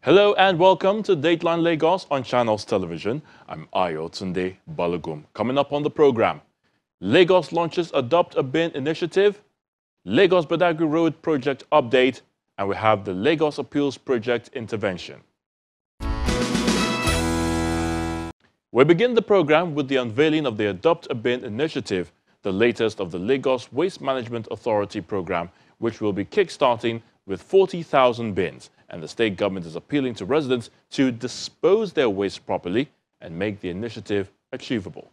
Hello and welcome to Dateline Lagos on Channels Television. I'm Ayo Tunde Balagum. Coming up on the program, Lagos launches Adopt a Bin initiative, Lagos Badagry Road project update, and we have the Lagos Appeals Project intervention. We begin the program with the unveiling of the Adopt a Bin initiative, the latest of the Lagos Waste Management Authority program, which will be kick-starting with 40,000 bins, and the state government is appealing to residents to dispose their waste properly and make the initiative achievable.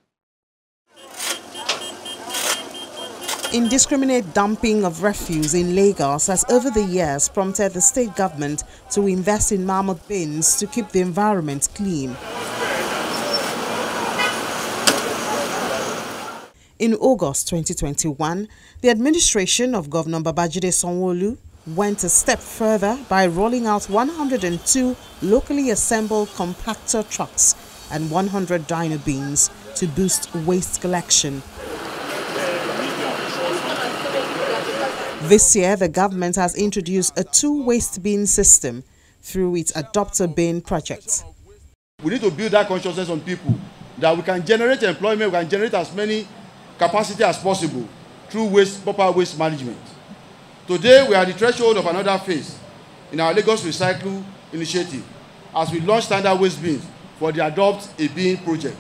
Indiscriminate dumping of refuse in Lagos has over the years prompted the state government to invest in mammoth bins to keep the environment clean. In August 2021, the administration of Governor Babajide Sanwo-Olu went a step further by rolling out 102 locally assembled compactor trucks and 100 dyno bins to boost waste collection. This year, the government has introduced a two-waste bin system through its Adopt a Bin project. We need to build that consciousness on people that we can generate employment, we can generate as many capacity as possible through proper waste management. Today, we are at the threshold of another phase in our Lagos Recycle initiative as we launch standard waste bins for the Adopt a Bin project,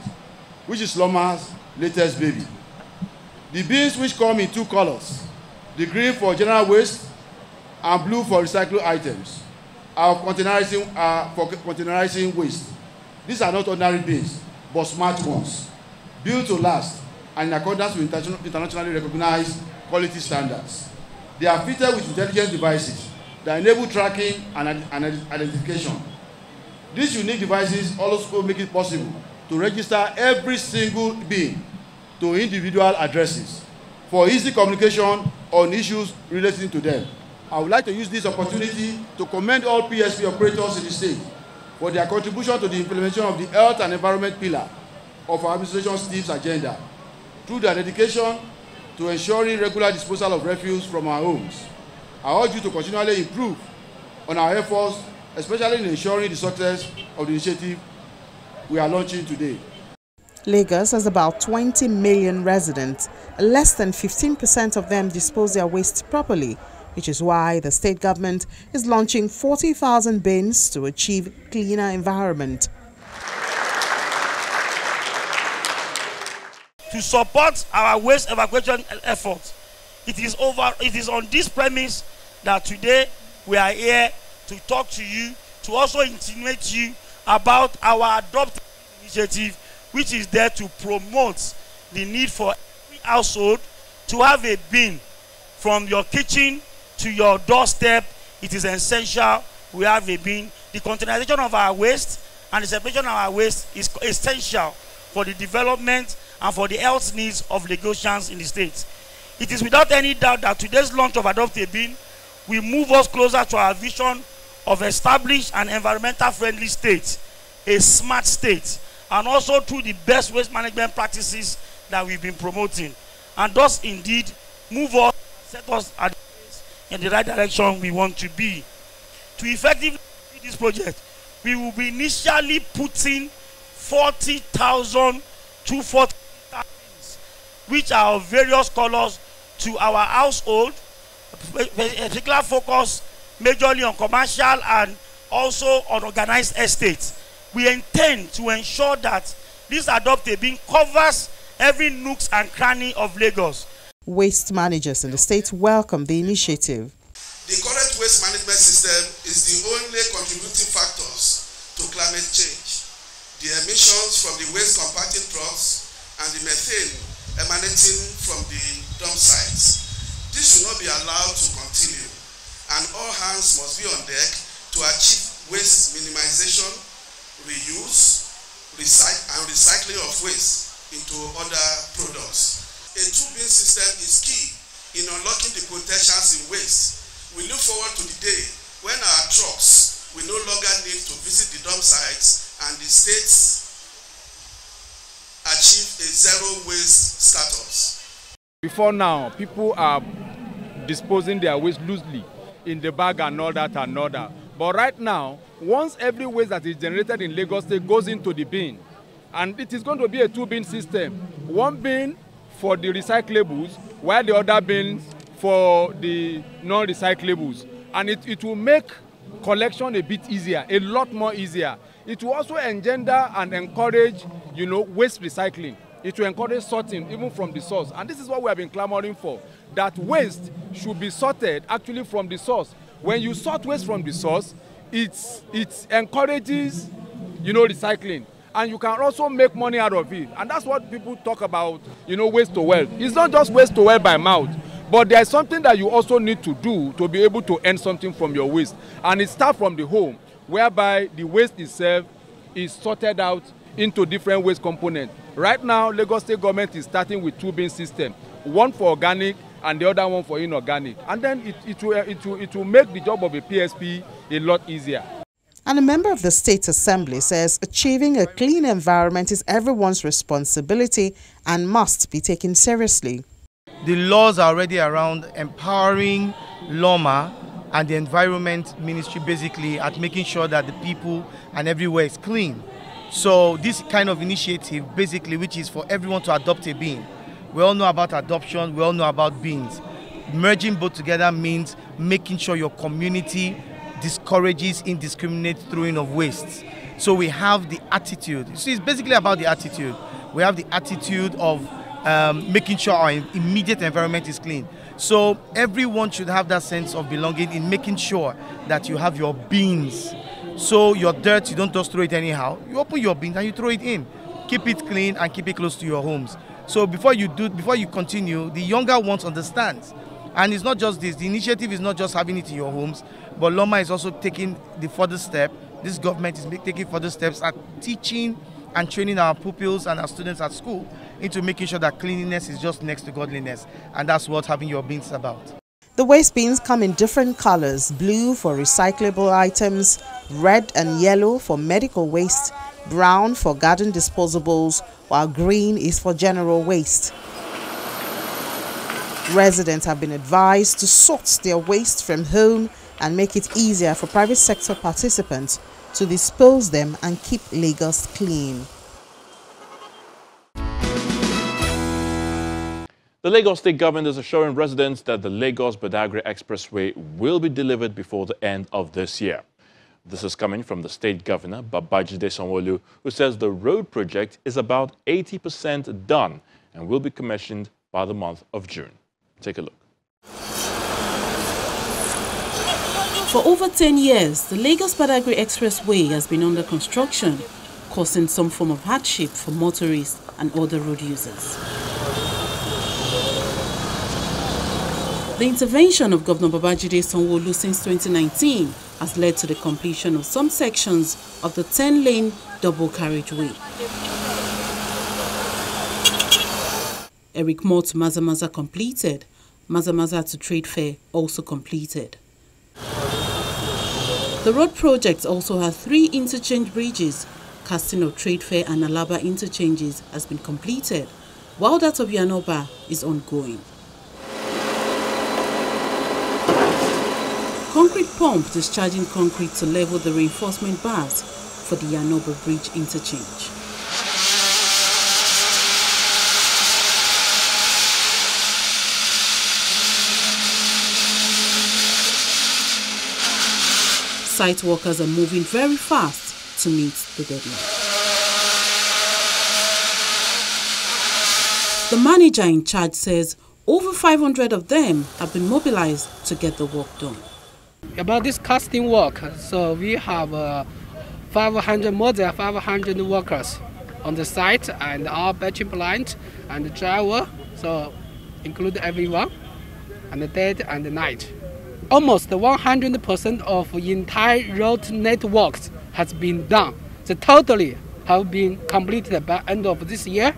which is Loma's latest baby. The bins, which come in two colors, the green for general waste and blue for recycled items, are for containerizing waste. These are not ordinary bins, but smart ones, built to last and in accordance with internationally recognized quality standards. They are fitted with intelligent devices that enable tracking and identification. These unique devices also make it possible to register every single bin to individual addresses for easy communication on issues relating to them. I would like to use this opportunity to commend all PSP operators in the state for their contribution to the implementation of the health and environment pillar of our administration's team's agenda through their dedication to ensuring regular disposal of refuse from our homes. I urge you to continually improve on our efforts, especially in ensuring the success of the initiative we are launching today. Lagos has about 20 million residents. Less than 15% of them dispose their waste properly, which is why the state government is launching 40,000 bins to achieve cleaner environment. To support our waste evacuation efforts, it is on this premise that today we are here to talk to you, to also intimate you about our Adopt initiative, which is there to promote the need for every household to have a bin from your kitchen to your doorstep. It is essential we have a bin. The containerization of our waste and the separation of our waste is essential for the development and for the health needs of Lagosians in the state. It is without any doubt that today's launch of Adopt a Bin will move us closer to our vision of established an environmental friendly state, a smart state, and also through the best waste management practices that we've been promoting, and thus indeed move us, set us at the place in the right direction we want to be. To effectively do this project, we will be initially putting 40,000 to 40,000 bins, which are of various colors, to our household, a particular focus majorly on commercial and also on organized estates. We intend to ensure that this Adopt a Bin covers every nook and cranny of Lagos. Waste managers in the state welcome the initiative. The current waste management system is the only contributing factors to climate change. The emissions from the waste compacting trucks and the methane emanating from the dump sites. This should not be allowed to continue, and all hands must be on deck to achieve waste minimization, reuse, and recycling of waste into other products. A two-bin system is key in unlocking the potentials in waste. We look forward to the day when our trucks will no longer need to visit the dump sites and the states achieve a zero waste status. Before now, people are disposing their waste loosely in the bag and all that and all that. But right now, once every waste that is generated in Lagos State goes into the bin, and it is going to be a 2-bin system. One bin for the recyclables, while the other bins for the non-recyclables. And it will make collection a bit easier, a lot more easier. It will also engender and encourage, waste recycling. It will encourage sorting even from the source. And this is what we have been clamoring for, that waste should be sorted actually from the source. When you sort waste from the source, it encourages, recycling. And you can also make money out of it. And that's what people talk about, waste to wealth. It's not just waste to wealth by mouth, but there's something that you also need to do to be able to earn something from your waste. And it starts from the home, whereby the waste itself is sorted out into different waste components. Right now, Lagos State government is starting with 2-bin system, one for organic and the other one for inorganic. And then it will make the job of a PSP a lot easier. And a member of the State Assembly says achieving a clean environment is everyone's responsibility and must be taken seriously. The laws are already around empowering LOMA and the Environment Ministry basically at making sure that the people and everywhere is clean. So this kind of initiative basically, which is for everyone to adopt a bin. We all know about adoption, we all know about bins. Merging both together means making sure your community discourages indiscriminate throwing of waste. So we have the attitude. So it's basically about the attitude. We have the attitude of making sure our immediate environment is clean. So everyone should have that sense of belonging in making sure that you have your bins. So your dirt, you don't just throw it anyhow. You open your bins and you throw it in. Keep it clean and keep it close to your homes. So before you continue, the younger ones understand. And it's not just this. The initiative is not just having it in your homes, but LOMA is also taking the further step. This government is taking further steps at teaching and training our pupils and our students at school into making sure that cleanliness is just next to godliness. And that's what having your bins is about. The waste bins come in different colors: blue for recyclable items, red and yellow for medical waste, brown for garden disposables, while green is for general waste. Residents have been advised to sort their waste from home and make it easier for private sector participants to dispose them and keep Lagos clean. The Lagos State government is assuring residents that the Lagos-Badagry Expressway will be delivered before the end of this year. This is coming from the state governor, Babajide Sanwo-Olu, who says the road project is about 80% done and will be commissioned by the month of June. Take a look. For over 10 years, the Lagos-Badagry Expressway has been under construction, causing some form of hardship for motorists and other road users. The intervention of Governor Babajide Sanwo-Olu since 2019 has led to the completion of some sections of the 10-lane double carriageway. Eric Moore to Mazamaza completed. Mazamaza to Trade Fair also completed. The road project also has 3 interchange bridges. Casting of Trade Fair and Alaba interchanges has been completed, while that of Yanoba is ongoing. Concrete pump discharging concrete to level the reinforcement bars for the Yanoba Bridge interchange. Site workers are moving very fast to meet the deadline. The manager in charge says over 500 of them have been mobilized to get the work done. About this casting work, so we have more than 500 workers on the site, and our batching plant and the driver, so include everyone, and the day and the night. Almost 100% of the entire road networks has been done. So totally have been completed by end of this year.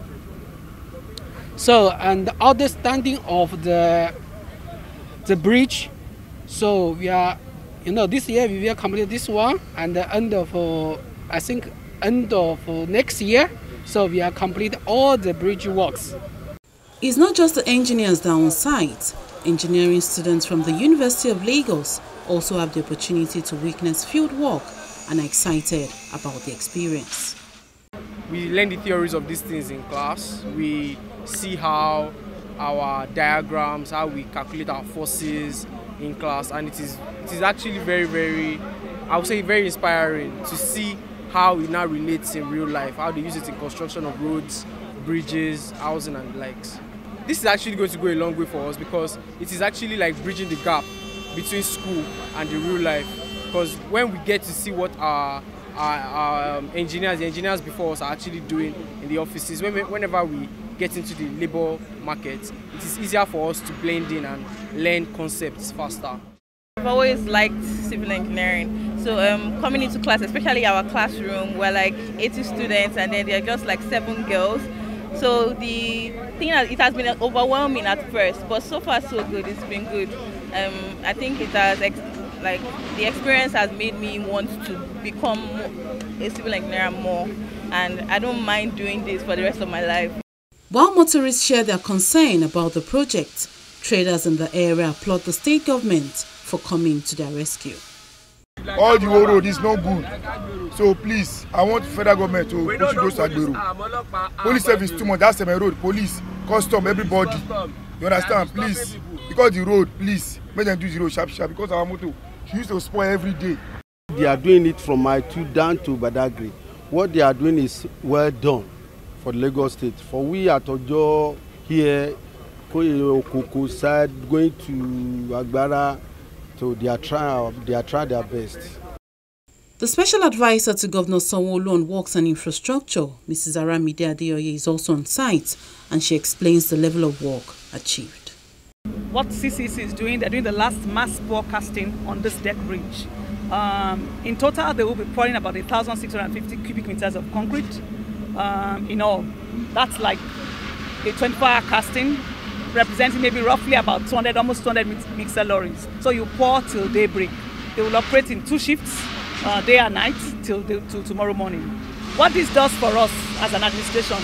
So, and the understanding of the bridge, so we are, this year we will complete this one, and the end of, I think, end of next year, so we are complete all the bridge works. It's not just the engineers that are on site. Engineering students from the University of Lagos also have the opportunity to witness field work and are excited about the experience. We learn the theories of these things in class. We see how our diagrams, how we calculate our forces in class, and it is actually very, I would say very inspiring to see how it now relates in real life, how they use it in construction of roads, bridges, housing and the likes. This is actually going to go a long way for us because it is actually like bridging the gap between school and the real life. Because when we get to see what our the engineers before us are actually doing in the offices, whenever we get into the labor market, it is easier for us to blend in and learn concepts faster. I've always liked civil engineering. So coming into class, especially our classroom, we're like 80 students and then they're just like 7 girls. So the thing is, it has been overwhelming at first, but so far so good. It's been good. I think it has, the experience has made me want to become a civil engineer more, and I don't mind doing this for the rest of my life. While motorists share their concern about the project, traders in the area applaud the state government for coming to their rescue. All the whole road is not good. So please, I want federal government to push those Agbero. Police service too much, that's my road. Police, custom, everybody. You understand? Please. Because the road, please, make them do the road sharp because our motor, she used to spoil every day. They are doing it from Maitu down to Badagry. What they are doing is well done for the Lagos State. For we at Ojo here, Okoko side, going to Agbara, so they are trying their best. The special advisor to Governor Sanwo-Olu on Works and Infrastructure, Mrs. Aramide Adeoye, is also on site, and she explains the level of work achieved. What CCC is doing, they're doing the last mass forecasting on this deck bridge. In total, they will be pouring about 1,650 cubic meters of concrete in all. That's like a 24-hour casting, representing maybe roughly about 200, almost 200 mixer lorries. So you pour till daybreak. They will operate in 2 shifts, day and night, till tomorrow morning. What this does for us as an administration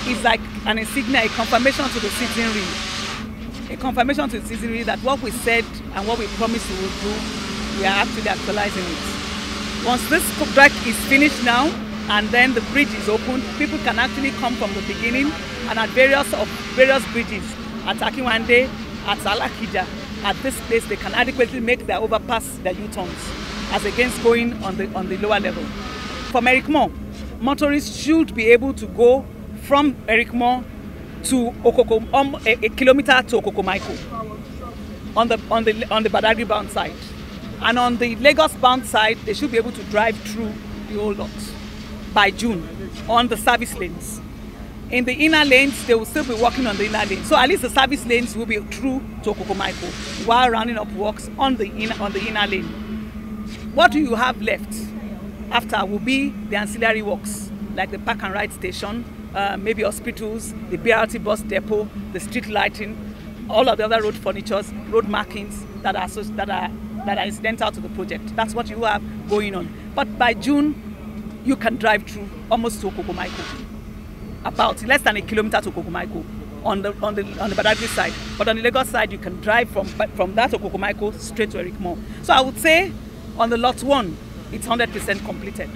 is like an insignia, a confirmation to the citizenry. A confirmation to the citizenry that what we said and what we promised we will do, we are actually actualizing it. Once this track is finished now, and then the bridge is opened, people can actually come from the beginning and at various bridges, at Akinwande, at Salakija, at this place they can adequately make their overpass, their U-turns, as against going on the lower level. From Erikmo, motorists should be able to go from Erikmo to Okoko, a kilometer to Okokomaiko on the Badagry bound side. And on the Lagos bound side, they should be able to drive through the whole lot by June on the service lanes. In the inner lanes, they will still be working on the inner lanes. So at least the service lanes will be through to Okokomaiko while rounding up works on the inner lane. What do you have left after will be the ancillary works, like the park and ride station, maybe hospitals, the BRT bus depot, the street lighting, all of the other road furnitures, road markings that are incidental to the project. That's what you have going on. But by June, you can drive through almost to Okokomaiko, about less than a kilometer to Okokomaiko on the Badagry side. But on the Lagos side, you can drive from that Okokomaiko straight to Erikmo. So I would say on the lot 1, it's 100% completed.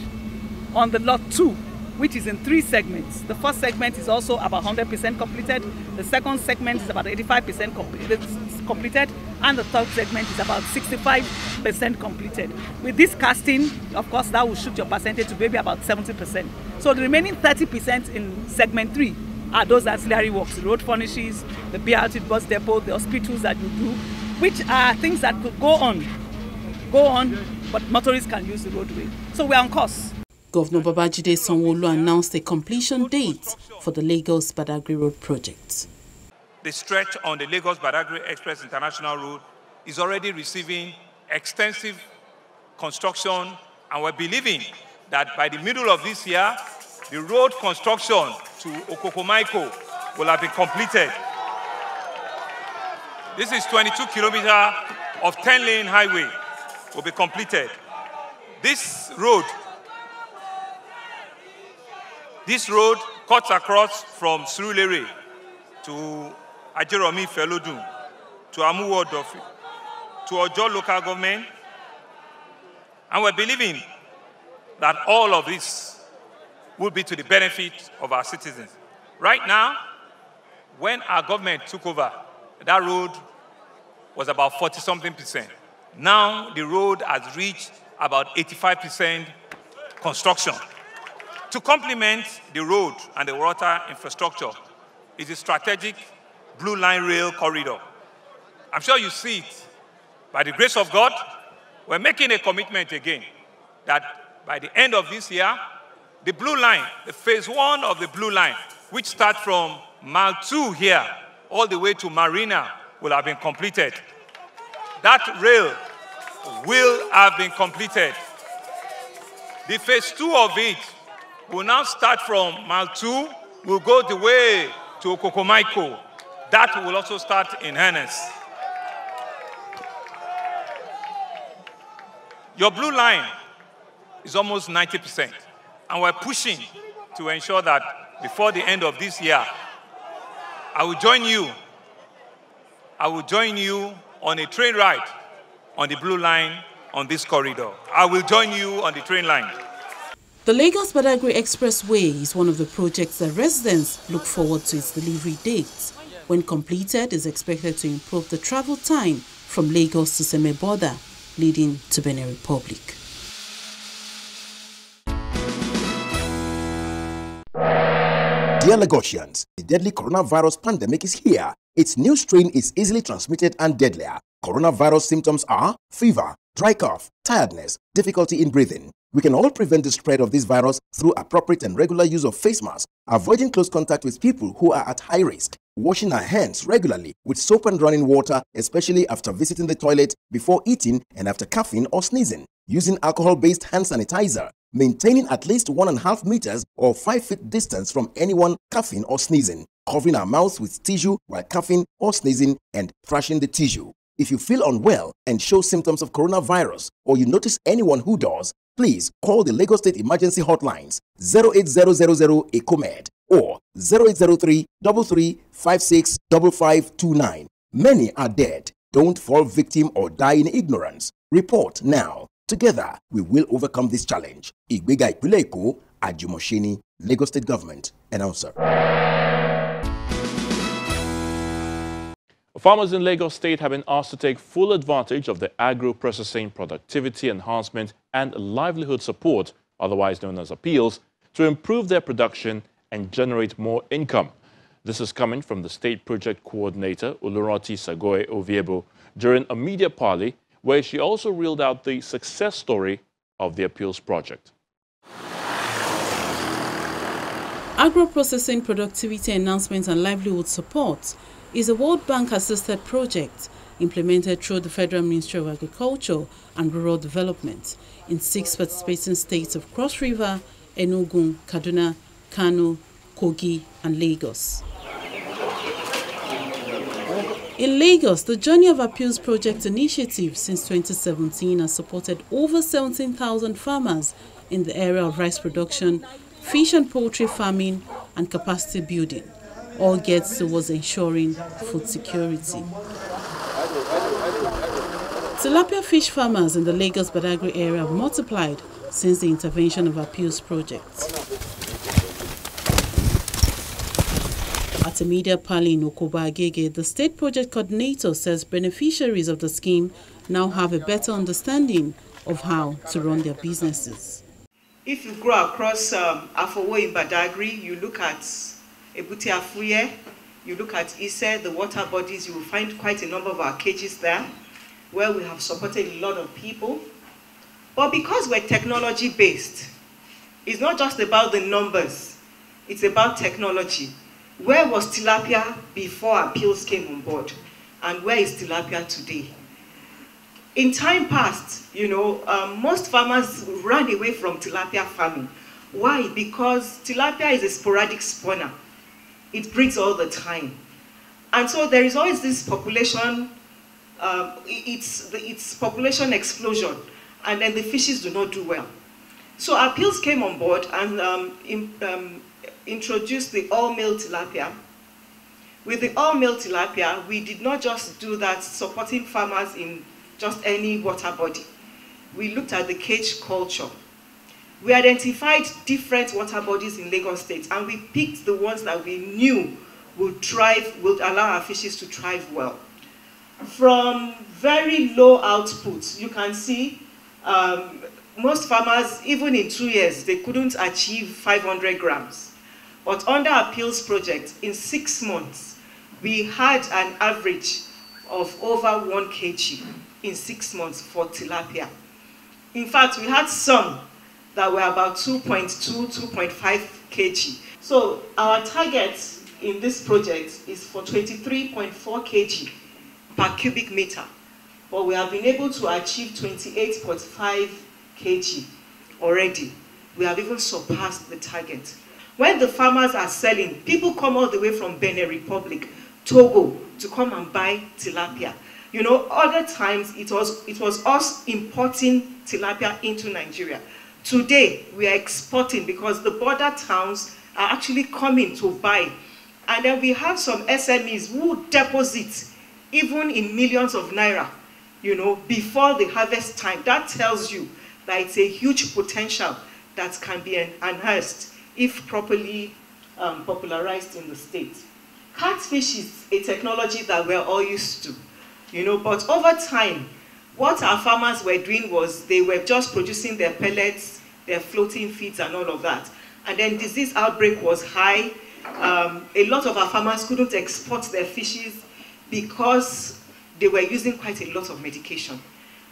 On the lot 2, which is in 3 segments. The first segment is also about 100% completed. The second segment is about 85% completed. And the third segment is about 65% completed. With this casting, of course, that will shoot your percentage to maybe about 70%. So the remaining 30% in segment 3 are those ancillary works, the road furnishes, the BRT bus depot, the hospitals that you do, which are things that could go on, but motorists can use the roadway. So we're on course. Governor Babajide Sanwo-Olu announced a completion date for the Lagos-Badagry Road project. The stretch on the Lagos-Badagry Express International Road is already receiving extensive construction, and we're believing that by the middle of this year, the road construction to Okokomaiko will have been completed. This is 22 kilometers of 10-lane highway will be completed. This road cuts across from Surulere to Ajeromi Felodun to Amuwo Dofi to Ojo local government. And we're believing that all of this will be to the benefit of our citizens. Right now, when our government took over, that road was about 40-something%. Now the road has reached about 85% construction. To complement the road and the water infrastructure is a strategic Blue Line rail corridor. I'm sure you see it. By the grace of God, we're making a commitment again that by the end of this year, the Blue Line, the phase 1 of the Blue Line, which starts from Mile 2 here all the way to Marina, will have been completed. That rail will have been completed. The phase 2 of it will now start from Mile 2, will go the way to Okokomaiko. That will also start in earnest. Your Blue Line is almost 90%, and we're pushing to ensure that before the end of this year, I will join you on a train ride on the Blue Line on this corridor. I will join you on the train line. The Lagos-Badagry Expressway is one of the projects that residents look forward to its delivery date. When completed, is expected to improve the travel time from Lagos to Seme border, leading to Benin Republic. Dear Lagosians, the deadly coronavirus pandemic is here. Its new strain is easily transmitted and deadlier. Coronavirus symptoms are fever, dry cough, tiredness, difficulty in breathing. We can all prevent the spread of this virus through appropriate and regular use of face masks, avoiding close contact with people who are at high risk, washing our hands regularly with soap and running water, especially after visiting the toilet, before eating and after coughing or sneezing, using alcohol-based hand sanitizer, maintaining at least 1.5 meters or 5 feet distance from anyone coughing or sneezing, covering our mouths with tissue while coughing or sneezing, and thrashing the tissue. If you feel unwell and show symptoms of coronavirus, or you notice anyone who does, please call the Lagos State Emergency Hotlines 08000 ECOMED or 0803 3356 5529. Many are dead. Don't fall victim or die in ignorance. Report now. Together, we will overcome this challenge. Igbega Ipinle Eko, Ajumoshini, Lagos State Government. Announcer. Farmers in Lagos State have been asked to take full advantage of the agro-processing productivity enhancement and livelihood support, otherwise known as appeals, to improve their production and generate more income. This is coming from the State Project Coordinator, Oluroti Sagoe Oviebo, during a media parley where she also reeled out the success story of the appeals project. Agro-processing productivity enhancement and livelihood support is a World Bank-assisted project implemented through the Federal Ministry of Agriculture and Rural Development in 6 participating states of Cross River, Enugu, Kaduna, Kano, Kogi, and Lagos. In Lagos, the Journey of Appeals Project initiative since 2017 has supported over 17,000 farmers in the area of rice production, fish and poultry farming, and capacity building. All gets towards ensuring food security. Tilapia fish farmers in the Lagos-Badagry area have multiplied since the intervention of appeals projects. At a media parley in Okoba Agege, the state project coordinator says beneficiaries of the scheme now have a better understanding of how to run their businesses. If you go across Afowo in Badagry, you look at Ebute Afuye, you look at Ise, the water bodies, you will find quite a number of our cages there where we have supported a lot of people. But because we're technology based, it's not just about the numbers, it's about technology. Where was tilapia before appeals came on board? And where is tilapia today? In time past, most farmers ran away from tilapia farming. Why? Because tilapia is a sporadic spawner. It breeds all the time. And so there is always this population, it's population explosion, and then the fishes do not do well. So appeals came on board and introduced the all-meal tilapia. With the all-meal tilapia, we did not just do that supporting farmers in just any water body. We looked at the cage culture. We identified different water bodies in Lagos State, and we picked the ones that we knew would allow our fishes to thrive well. From very low outputs, you can see most farmers, even in 2 years, they couldn't achieve 500 grams. But under Appeals project, in 6 months, we had an average of over 1 kg in 6 months for tilapia. In fact, we had some that were about 2.2, 2.5 kg. So our target in this project is for 23.4 kg per cubic meter. But we have been able to achieve 28.5 kg already. We have even surpassed the target. When the farmers are selling, people come all the way from Benin Republic, Togo, to come and buy tilapia. You know, other times it was us importing tilapia into Nigeria. Today, we are exporting because the border towns are actually coming to buy. And then we have some SMEs who deposit even in millions of naira, you know, before the harvest time. That tells you that it's a huge potential that can be enhanced if properly popularized in the state. Catfish is a technology that we're all used to, you know, but over time, what our farmers were doing was they were just producing their pellets, their floating feeds and all of that. And then disease outbreak was high. A lot of our farmers couldn't export their fishes because they were using quite a lot of medication.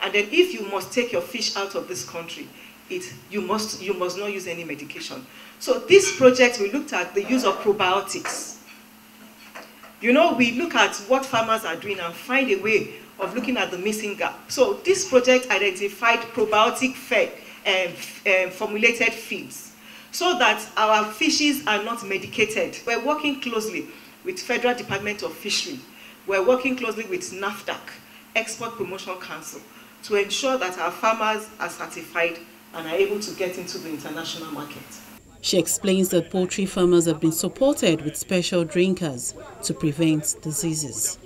And then if you must take your fish out of this country, you must not use any medication. So this project, we looked at the use of probiotics. You know, we look at what farmers are doing and find a way of looking at the missing gap. So this project identified probiotic formulated feeds so that our fishes are not medicated. We're working closely with Federal Department of Fishery. We're working closely with NAFDAC, Export Promotion Council, to ensure that our farmers are certified and are able to get into the international market. She explains that poultry farmers have been supported with special drinkers to prevent diseases.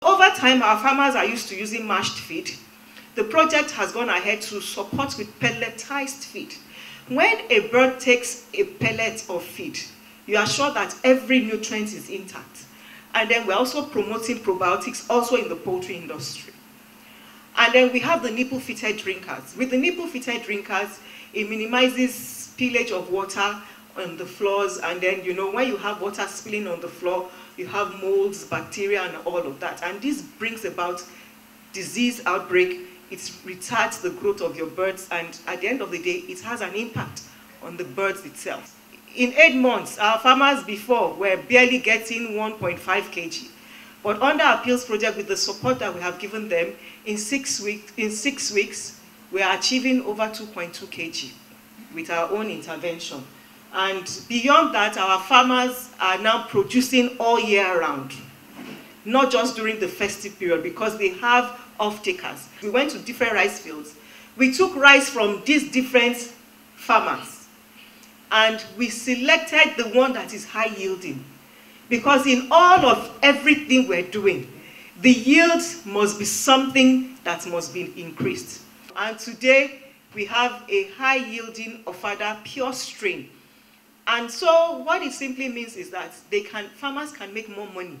Over time, our farmers are used to using mashed feed. The project has gone ahead to support with pelletized feed. When a bird takes a pellet of feed, you are sure that every nutrient is intact. And then we're also promoting probiotics also in the poultry industry. And then we have the nipple-fitted drinkers. With the nipple-fitted drinkers, it minimizes spillage of water on the floors, and then, you know, when you have water spilling on the floor, you have molds, bacteria, and all of that. And this brings about disease outbreak. It retards the growth of your birds, and at the end of the day, it has an impact on the birds itself. In 8 months, our farmers before were barely getting 1.5 kg. But under Appeals project, with the support that we have given them, in 6 weeks, we are achieving over 2.2 kg with our own intervention. And beyond that, our farmers are now producing all year round, not just during the festive period, because they have off-takers. We went to different rice fields. We took rice from these different farmers, and we selected the one that is high yielding. Because in all of everything we're doing, the yield must be something that must be increased. And today, we have a high-yielding Ofada pure strain. And so what it simply means is that farmers can make more money.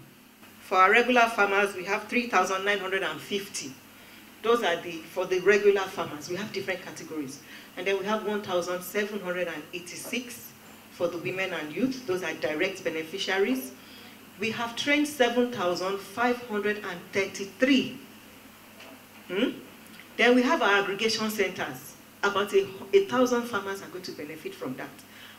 For our regular farmers, we have 3,950. Those are for the regular farmers. We have different categories. And then we have 1,786 for the women and youth. Those are direct beneficiaries. We have trained 7,533. Then we have our aggregation centers. About 1,000 farmers are going to benefit from that.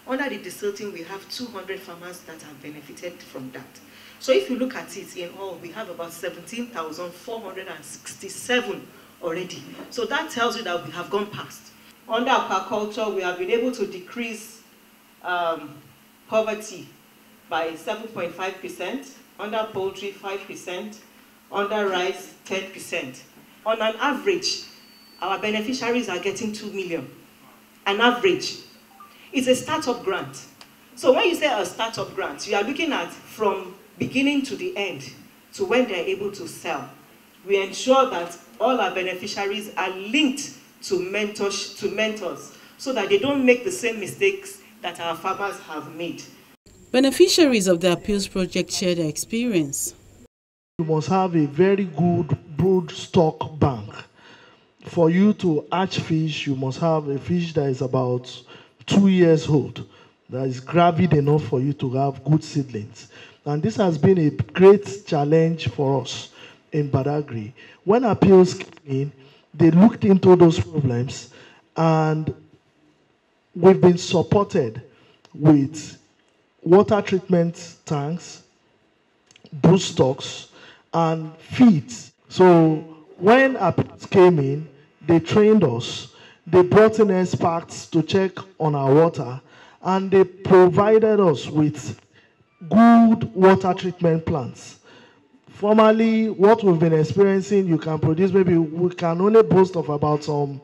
Under the desilting, we have 200 farmers that have benefited from that. So if you look at it in all, we have about 17,467 already. So that tells you that we have gone past. Under aquaculture, we have been able to decrease poverty by 7.5%, under poultry 5%, under rice 10%. On an average, our beneficiaries are getting 2 million. An average. It's a startup grant. So when you say a startup grant, you are looking at from beginning to the end, to when they're able to sell. we ensure that all our beneficiaries are linked to mentors so that they don't make the same mistakes that our farmers have made. Beneficiaries of the appeals project share their experience. You must have a very good brood stock bank. For you to hatch fish, you must have a fish that is about 2 years old, that is gravid enough for you to have good seedlings. And this has been a great challenge for us in Badagry. When appeals came in, they looked into those problems, and we've been supported with water treatment tanks, brood stocks, and feeds. So when appeals came in, they trained us, they brought in experts to check on our water, and they provided us with good water treatment plants. Formerly, what we've been experiencing, you can produce, maybe we can only boast of about some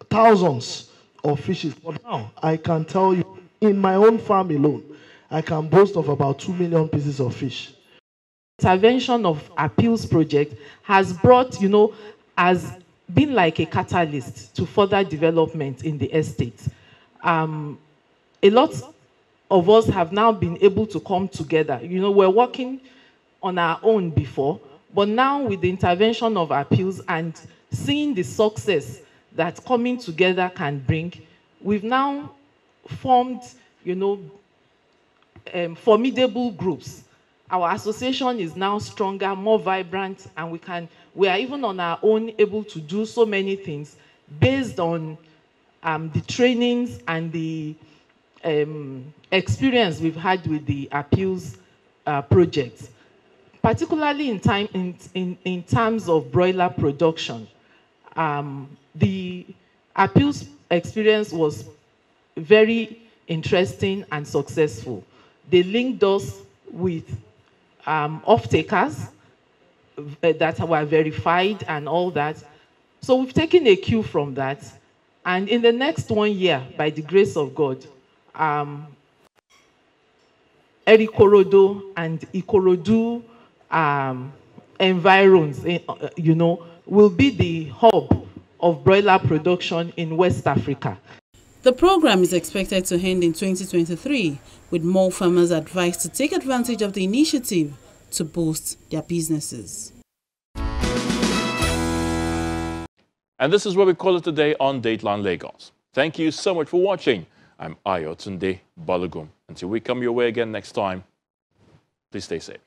thousands of fishes. But now, I can tell you, in my own farm alone, I can boast of about 2 million pieces of fish. Intervention of appeals project has brought, has been like a catalyst to further development in the estate. A lot of us have now been able to come together. We're working on our own before, but now with the intervention of appeals and seeing the success that coming together can bring, we've now formed, formidable groups. Our association is now stronger, more vibrant, and we are even on our own able to do so many things based on the trainings and the experience we've had with the appeals project, particularly in terms of broiler production. The appeals experience was very interesting and successful. They linked us with off-takers that were verified and all that. So we've taken a cue from that. And in the next 1 year, by the grace of God, Erikorodo and Ikorodu environs, will be the hub of broiler production in West Africa. The program is expected to end in 2023, with more farmers advised to take advantage of the initiative to boost their businesses. And this is where we call it today on Dateline Lagos. Thank you so much for watching. I'm Ayotunde Balogun. Until we come your way again next time, please stay safe.